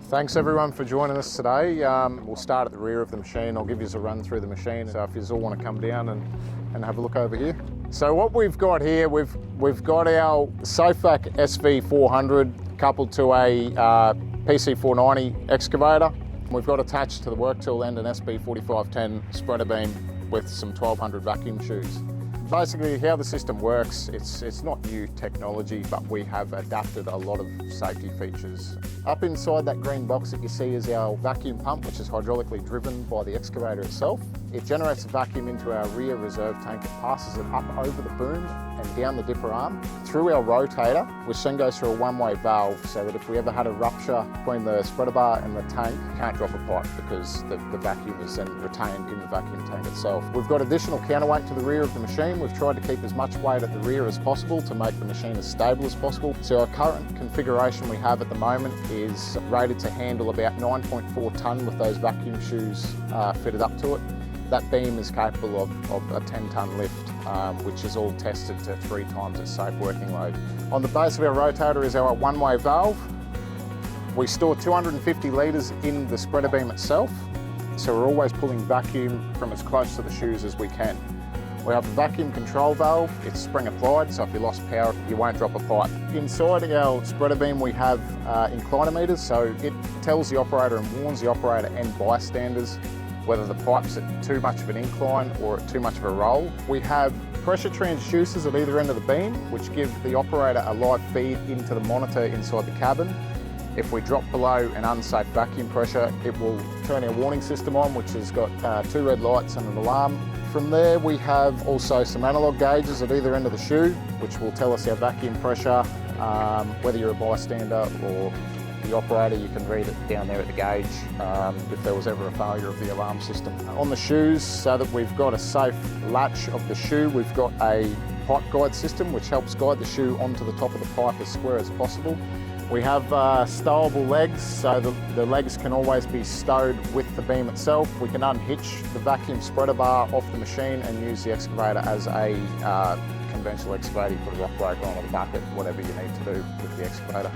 Thanks everyone for joining us today. We'll start at the rear of the machine. I'll give you a run through the machine, so if you all want to come down and have a look over here. So what we've got here, we've got our SafeVac SV400 coupled to a PC490 excavator. We've got attached to the work tool end an SB4510 spreader beam with some 1200 vacuum shoes. Basically how the system works, it's not new technology, but we have adapted a lot of safety features. Up inside that green box that you see is our vacuum pump, which is hydraulically driven by the excavator itself. It generates a vacuum into our rear reserve tank. It passes it up over the boom and down the dipper arm through our rotator, which then goes through a one-way valve, so that if we ever had a rupture between the spreader bar and the tank, you can't drop a pipe because the vacuum is then retained in the vacuum tank itself. We've got additional counterweight to the rear of the machine. We've tried to keep as much weight at the rear as possible to make the machine as stable as possible. So our current configuration we have at the moment is rated to handle about 9.4 tonne with those vacuum shoes fitted up to it. That beam is capable of a 10-tonne lift, which is all tested to 3 times its safe working load. On the base of our rotator is our one-way valve. We store 250 litres in the spreader beam itself, so we're always pulling vacuum from as close to the shoes as we can. We have a vacuum control valve. It's spring applied, so if you lost power, you won't drop a pipe. Inside our spreader beam, we have inclinometers, so it tells the operator and warns the operator and bystanders whether the pipe's at too much of an incline or at too much of a roll. We have pressure transducers at either end of the beam, which give the operator a live feed into the monitor inside the cabin. If we drop below an unsafe vacuum pressure, it will turn our warning system on, which has got 2 red lights and an alarm. From there, we have also some analog gauges at either end of the shoe, which will tell us our vacuum pressure. Whether you're a bystander or the operator, you can read it down there at the gauge if there was ever a failure of the alarm system. On the shoes, so that we've got a safe latch of the shoe, we've got a pipe guide system which helps guide the shoe onto the top of the pipe as square as possible. We have stowable legs, so the legs can always be stowed with the beam itself. We can unhitch the vacuum spreader bar off the machine and use the excavator as a conventional excavator. You put a rock breaker on or the bucket, whatever you need to do with the excavator.